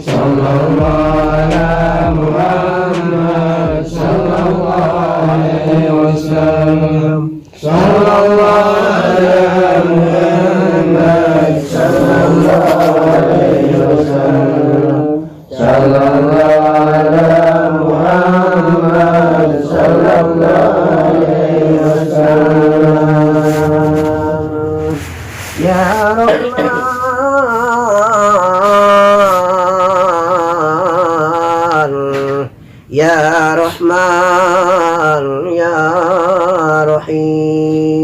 Sallallahu ala Muhammad sallallahu alaihi wasallam. Sallallahu ala Muhammad sallallahu alaihi wasallam. Sallallahu ala Muhammad sallallahu alaihi wasallam. Ya Rahman, Ya Rahman, Ya Rahim.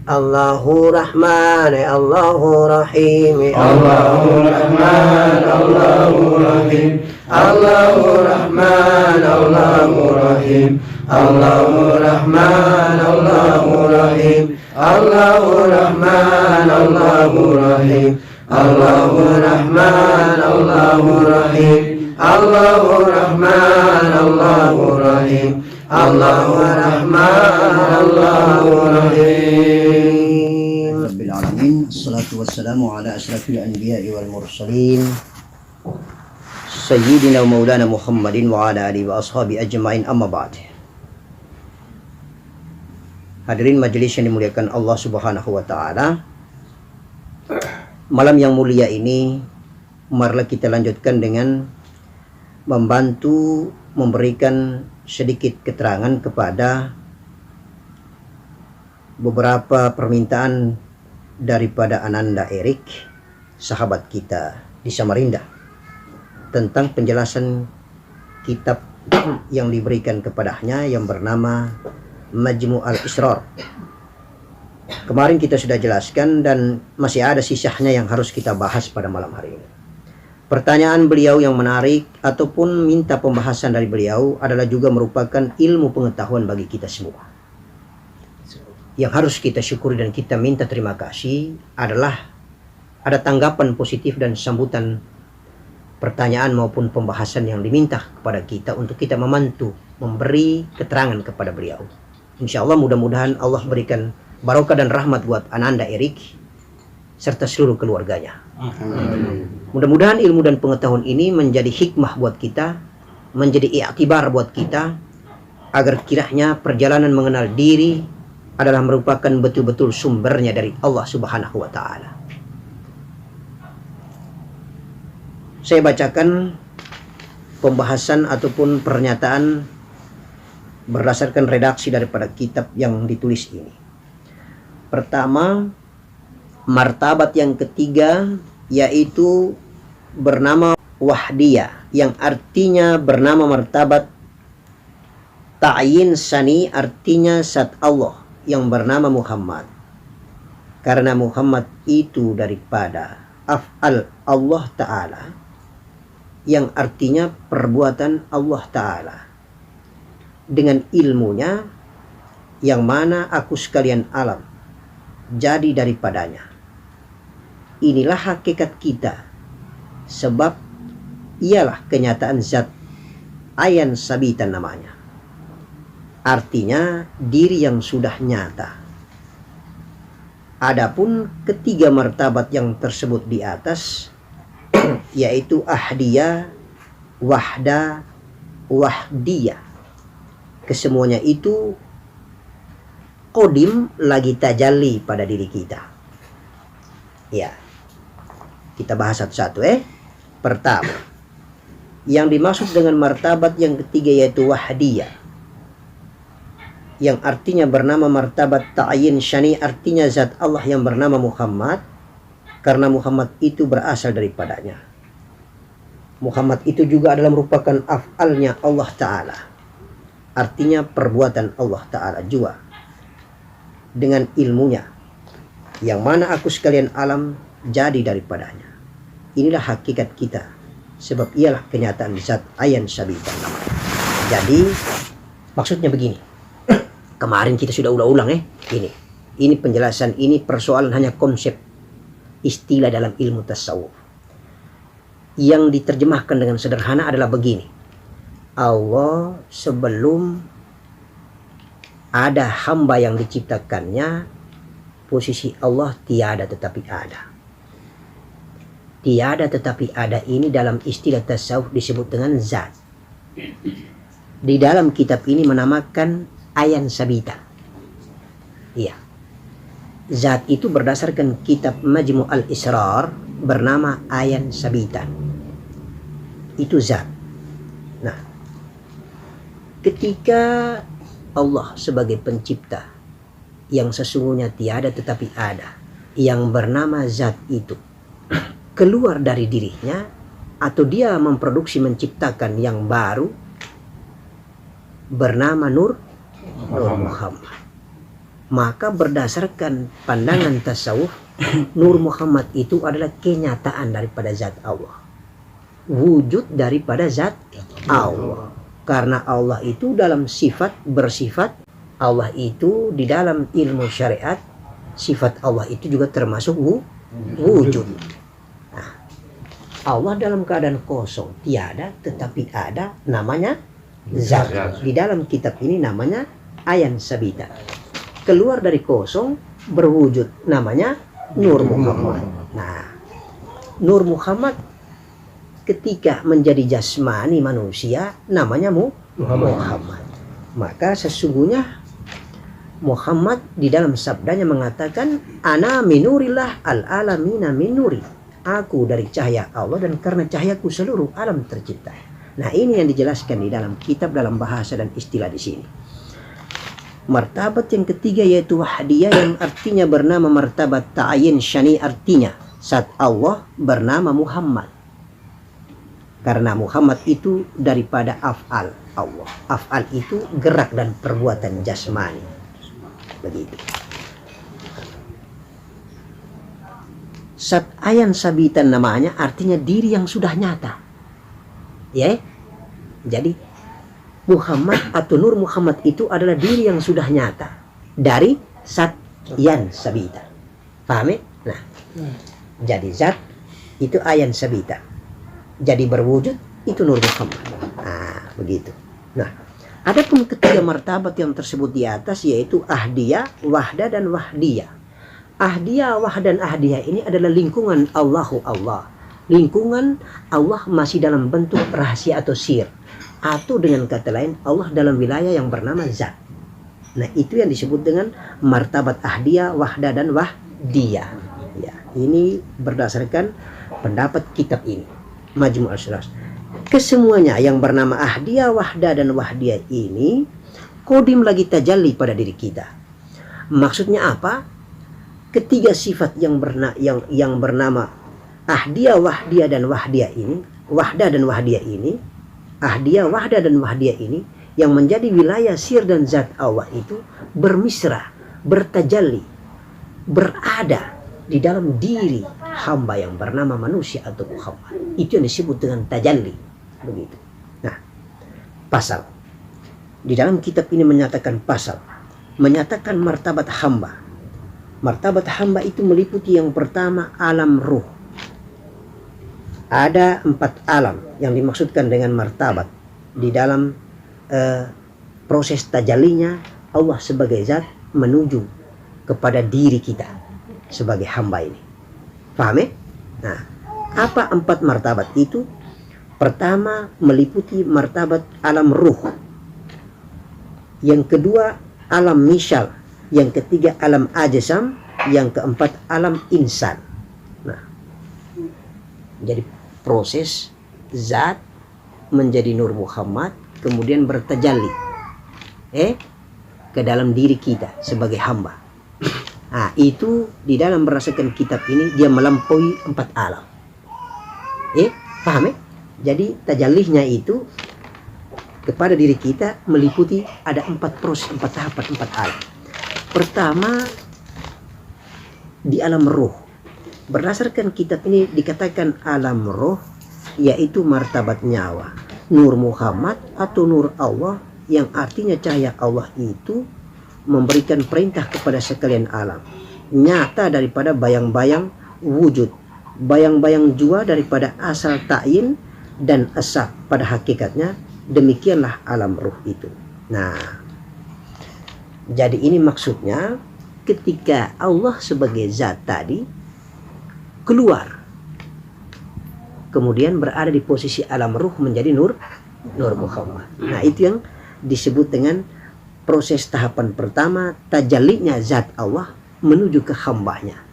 Allahu Rahman, Allahu Rahim. Allahu Rahman, Allahu Rahim. Allahu Rahman, Allahu Rahim. Allahu Rahman, Allahu Rahim. Allahu Rahman, Allahu Rahim. Allahu Rahman, Allahu Rahim. Allahu Rahman, Allahu Rahim. Allahu Rahman, Allahu Rahim. Rabbil alamin. Assalatu wassalamu ala asyrafil anbiya'i wal mursalin Sayyidina wa maulana Muhammadin wa ala alihi wa ashabi ajma'in, amma ba'd. Hadirin majelis yang dimuliakan Allah Subhanahu wa taala. Malam yang mulia ini marilah kita lanjutkan dengan membantu memberikan sedikit keterangan kepada beberapa permintaan daripada Ananda Erik, sahabat kita di Samarinda, tentang penjelasan kitab yang diberikan kepadanya yang bernama Majmu' al-Israr. Kemarin kita sudah jelaskan dan masih ada sisanya yang harus kita bahas pada malam hari ini. Pertanyaan beliau yang menarik ataupun minta pembahasan dari beliau adalah juga merupakan ilmu pengetahuan bagi kita semua. Yang harus kita syukuri dan kita minta terima kasih adalah ada tanggapan positif dan sambutan pertanyaan maupun pembahasan yang diminta kepada kita untuk kita membantu memberi keterangan kepada beliau. Insya Allah mudah-mudahan Allah berikan barokah dan rahmat buat Ananda Erik serta seluruh keluarganya. Mudah-mudahan ilmu dan pengetahuan ini menjadi hikmah buat kita, menjadi i'tibar buat kita, agar kiranya perjalanan mengenal diri adalah merupakan betul-betul sumbernya dari Allah Subhanahu wa taala. Saya bacakan pembahasan ataupun pernyataan berdasarkan redaksi daripada kitab yang ditulis ini. Pertama, martabat yang ketiga yaitu bernama Wahdiyah, yang artinya bernama martabat ta'yin sani, artinya zat Allah yang bernama Muhammad. Karena Muhammad itu daripada af'al Allah Ta'ala, yang artinya perbuatan Allah Ta'ala, dengan ilmunya yang mana aku sekalian alam jadi daripadanya. Inilah hakikat kita, sebab ialah kenyataan zat, ayan sabitan namanya, artinya diri yang sudah nyata. Adapun ketiga martabat yang tersebut di atas yaitu ahdiyah, wahda, wahdiyah, kesemuanya itu qadim lagi tajalli pada diri kita. Ya, kita bahas satu-satu. Pertama, yang dimaksud dengan martabat yang ketiga yaitu wahdiyah, yang artinya bernama martabat ta'yin syani, artinya zat Allah yang bernama Muhammad, karena Muhammad itu berasal daripadanya. Muhammad itu juga adalah merupakan af'alnya Allah Ta'ala, artinya perbuatan Allah Ta'ala juga, dengan ilmunya yang mana aku sekalian alam jadi daripadanya. Inilah hakikat kita, sebab ialah kenyataan zat ayan sabitan namanya. Jadi maksudnya begini, kemarin kita sudah ulang-ulang ini penjelasan, ini persoalan hanya konsep istilah dalam ilmu tasawuf. Yang diterjemahkan dengan sederhana adalah begini: Allah sebelum ada hamba yang diciptakannya, posisi Allah tiada tetapi ada. Tiada tetapi ada ini dalam istilah tasawuf disebut dengan zat. Di dalam kitab ini menamakan ayan sabita. Iya. Zat itu berdasarkan kitab Majmu' al-Israr bernama ayan sabita. Itu zat. Nah, ketika Allah sebagai pencipta yang sesungguhnya tiada tetapi ada, yang bernama zat itu keluar dari dirinya atau dia memproduksi menciptakan yang baru bernama Nur Muhammad. Maka berdasarkan pandangan tasawuf, Nur Muhammad itu adalah kenyataan daripada zat Allah, wujud daripada zat Allah. Karena Allah itu dalam sifat bersifat, Allah itu di dalam ilmu syariat, sifat Allah itu juga termasuk wujud. Nah, Allah dalam keadaan kosong, tiada tetapi ada, namanya zat. Di dalam kitab ini namanya ayan sabita. Keluar dari kosong, berwujud, namanya Nur Muhammad. Nah, Nur Muhammad ketika menjadi jasmani manusia, namanya Muhammad. Maka sesungguhnya Muhammad di dalam sabdanya mengatakan, ana minurillah al-alamina minuri. Aku dari cahaya Allah dan karena cahayaku seluruh alam tercipta. Nah, ini yang dijelaskan di dalam kitab dalam bahasa dan istilah di sini. Martabat yang ketiga yaitu wahdiyah, yang artinya bernama martabat ta'yin syani, artinya saat Allah bernama Muhammad. Karena Muhammad itu daripada af'al Allah. Af'al itu gerak dan perbuatan jasmani. Begitu. Sat ayan sabitan namanya artinya diri yang sudah nyata. Ya. Jadi Muhammad atau Nur Muhammad itu adalah diri yang sudah nyata dari sat yan sabita. Paham ya? Nah. Jadi zat itu ayan sabita. Jadi berwujud itu Nur Muhammad. Nah, begitu. Nah, adapun ketiga martabat yang tersebut di atas yaitu ahdiyah, wahdah dan wahdiyah. Ahdiyah, wahdah dan ahdiyah ini adalah lingkungan Allahu Allah. Lingkungan Allah masih dalam bentuk rahasia atau sir. Atau dengan kata lain Allah dalam wilayah yang bernama zat. Nah, itu yang disebut dengan martabat ahdiyah, wahdah dan wahdiyah. Ya, ini berdasarkan pendapat kitab ini, Majmu' al-Israr. Kesemuanya yang bernama ahdiyah, wahdah dan wahdiyah ini kodim lagi tajalli pada diri kita. Maksudnya apa? Ketiga sifat yang bernama ahdiyah, wahdiyah dan wahdiyah ini, wahdah dan wahdiyah ini, ahdiyah, wahdah dan wahdiyah ini yang menjadi wilayah sir dan zat Allah itu bermisra, bertajalli, berada di dalam diri hamba yang bernama manusia atau Muhammad. Itu yang disebut dengan tajalli. Begitu. Nah, pasal di dalam kitab ini menyatakan pasal, menyatakan martabat hamba. Martabat hamba itu meliputi yang pertama alam ruh. Ada 4 alam yang dimaksudkan dengan martabat di dalam proses tajallinya Allah sebagai zat menuju kepada diri kita sebagai hamba ini. Paham ya? Nah, apa 4 martabat itu? Pertama meliputi martabat alam ruh. Yang kedua alam misal. Yang ketiga alam ajsam. Yang keempat alam insan. Nah, jadi proses zat menjadi Nur Muhammad kemudian bertajalli ke dalam diri kita sebagai hamba. Nah, itu di dalam berdasarkan kitab ini dia melampaui 4 alam. Paham ya? Jadi tajallihnya itu kepada diri kita meliputi ada 4 proses, 4 tahapan, 4 alam. Pertama di alam ruh. Berdasarkan kitab ini dikatakan alam ruh yaitu martabat nyawa. Nur Muhammad atau Nur Allah yang artinya cahaya Allah itu memberikan perintah kepada sekalian alam. Nyata daripada bayang-bayang wujud. Bayang-bayang jua daripada asal ta'yin dan asa pada hakikatnya. Demikianlah alam ruh itu. Nah, jadi ini maksudnya ketika Allah sebagai zat tadi keluar kemudian berada di posisi alam ruh menjadi Nur Muhammad. Nah, itu yang disebut dengan proses tahapan pertama, tajallinya zat Allah menuju ke hambanya.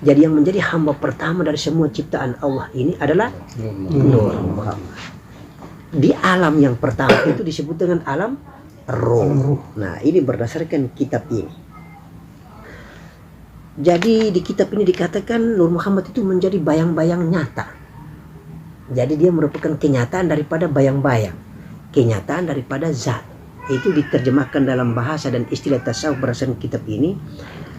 Jadi yang menjadi hamba pertama dari semua ciptaan Allah ini adalah Nur Muhammad. Di alam yang pertama itu disebut dengan alam ruh. Nah, ini berdasarkan kitab ini. Jadi di kitab ini dikatakan Nur Muhammad itu menjadi bayang-bayang nyata. Jadi dia merupakan kenyataan daripada bayang-bayang, kenyataan daripada zat. Itu diterjemahkan dalam bahasa dan istilah tasawuf berdasarkan kitab ini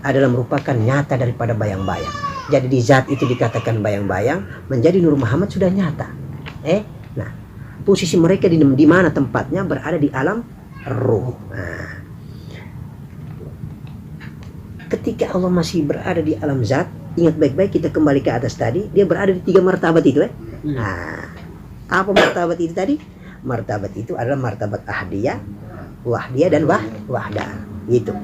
adalah merupakan nyata daripada bayang-bayang. Jadi di zat itu dikatakan bayang-bayang, menjadi Nur Muhammad sudah nyata. Nah, posisi mereka di mana tempatnya berada di alam ruh. Nah, ketika Allah masih berada di alam zat, ingat baik-baik, kita kembali ke atas tadi, dia berada di 3 martabat itu. Nah, apa martabat itu tadi? Martabat itu adalah martabat ahdiyah, wahdiyah, dan wahdah. Gitu.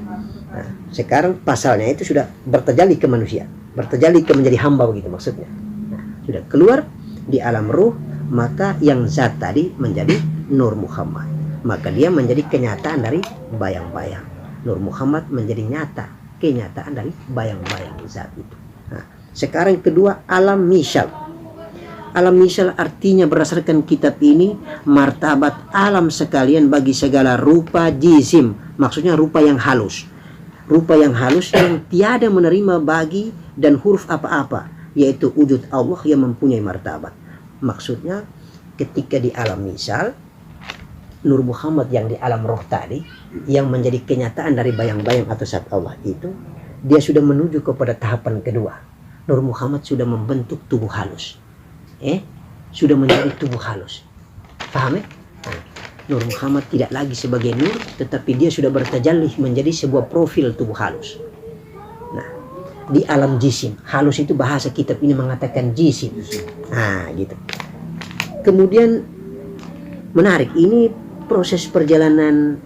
Nah, sekarang pasalnya itu sudah bertajalli ke manusia, bertajalli ke menjadi hamba, begitu maksudnya. Nah, sudah keluar di alam ruh, maka yang zat tadi menjadi Nur Muhammad. Maka dia menjadi kenyataan dari bayang-bayang. Nur Muhammad menjadi nyata, kenyataan dari bayang-bayang zat itu. Nah, sekarang kedua, alam misal. Alam misal artinya berdasarkan kitab ini martabat alam sekalian bagi segala rupa jisim. Maksudnya rupa yang halus. Rupa yang halus yang tiada menerima bagi dan huruf apa-apa, yaitu wujud Allah yang mempunyai martabat. Maksudnya ketika di alam misal, Nur Muhammad yang di alam roh tadi, yang menjadi kenyataan dari bayang-bayang atau zat Allah itu, dia sudah menuju kepada tahapan kedua. Nur Muhammad sudah membentuk tubuh halus. Sudah menjadi tubuh halus. Paham ya? Nah, Nur Muhammad tidak lagi sebagai nur, tetapi dia sudah bertajalli menjadi sebuah profil tubuh halus. Nah, di alam jisim, halus itu bahasa kitab ini mengatakan jisim. Nah, gitu. Kemudian menarik, ini proses perjalanan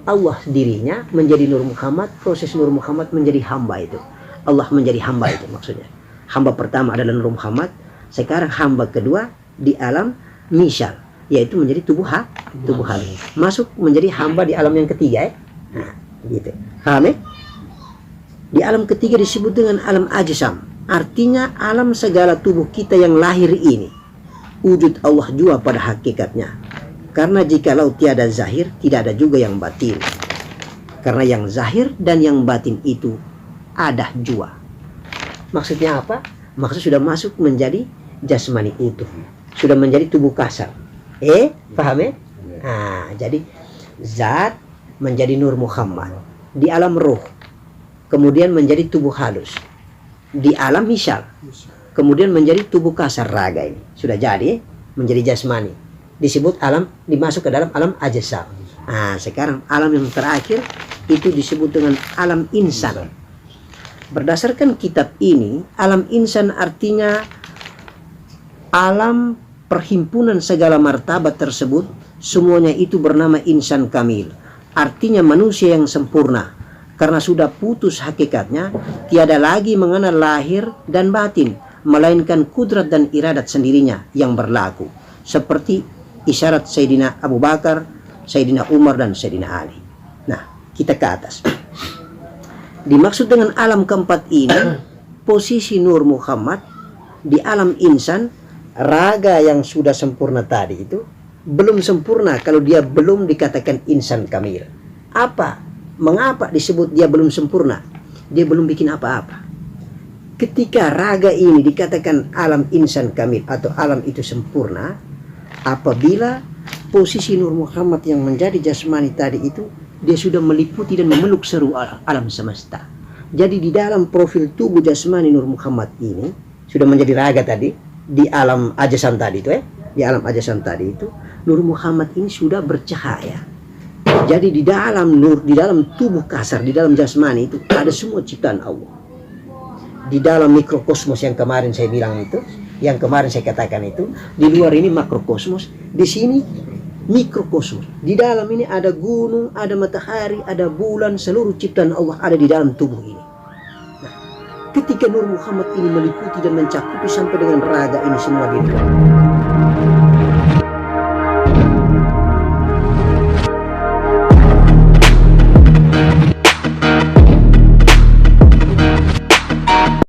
Allah dirinya menjadi Nur Muhammad, proses Nur Muhammad menjadi hamba itu. Allah menjadi hamba itu maksudnya. Hamba pertama adalah Nur Muhammad, sekarang hamba kedua di alam misal, yaitu menjadi tubuh halus. Masuk menjadi hamba di alam yang ketiga. Nah, gitu. Paham ya? Di alam ketiga disebut dengan alam ajsam. Artinya alam segala tubuh kita yang lahir ini. Wujud Allah jua pada hakikatnya. Karena jikalau tiada zahir, tidak ada juga yang batin. Karena yang zahir dan yang batin itu ada jua. Maksudnya apa? Maksud sudah masuk menjadi jasmani utuh. Sudah menjadi tubuh kasar. Paham ya? Nah, jadi zat menjadi Nur Muhammad. Di alam ruh. Kemudian menjadi tubuh halus. Di alam misal. Kemudian menjadi tubuh kasar raga ini. Sudah jadi menjadi jasmani. Disebut alam, dimasuk ke dalam alam ajsam. Nah, sekarang alam yang terakhir itu disebut dengan alam insan. Berdasarkan kitab ini, alam insan artinya alam perhimpunan segala martabat tersebut, semuanya itu bernama insan kamil. Artinya manusia yang sempurna. Karena sudah putus hakikatnya, tiada lagi mengenal lahir dan batin, melainkan kudrat dan iradat sendirinya yang berlaku. Seperti isyarat Sayyidina Abu Bakar, Sayyidina Umar, dan Sayyidina Ali. Nah, kita ke atas. Dimaksud dengan alam keempat ini, posisi Nur Muhammad di alam insan, raga yang sudah sempurna tadi itu belum sempurna kalau dia belum dikatakan insan kamil. Apa? Mengapa disebut dia belum sempurna? Dia belum bikin apa-apa. Ketika raga ini dikatakan alam insan kamil atau alam itu sempurna, apabila posisi Nur Muhammad yang menjadi jasmani tadi itu, dia sudah meliputi dan memeluk seluruh alam semesta. Jadi di dalam profil tubuh jasmani Nur Muhammad ini sudah menjadi raga tadi di alam ajsam tadi itu di alam ajsam tadi itu Nur Muhammad ini sudah bercahaya. Jadi di dalam nur, di dalam tubuh kasar, di dalam jasmani itu ada semua ciptaan Allah. Di dalam mikrokosmos yang kemarin saya bilang itu, yang kemarin saya katakan itu, di luar ini makrokosmos, di sini mikrokosmos. Di dalam ini ada gunung, ada matahari, ada bulan, seluruh ciptaan Allah ada di dalam tubuh ini. Nah, ketika Nur Muhammad ini meliputi dan mencakupi sampai dengan raga ini semua di dalam.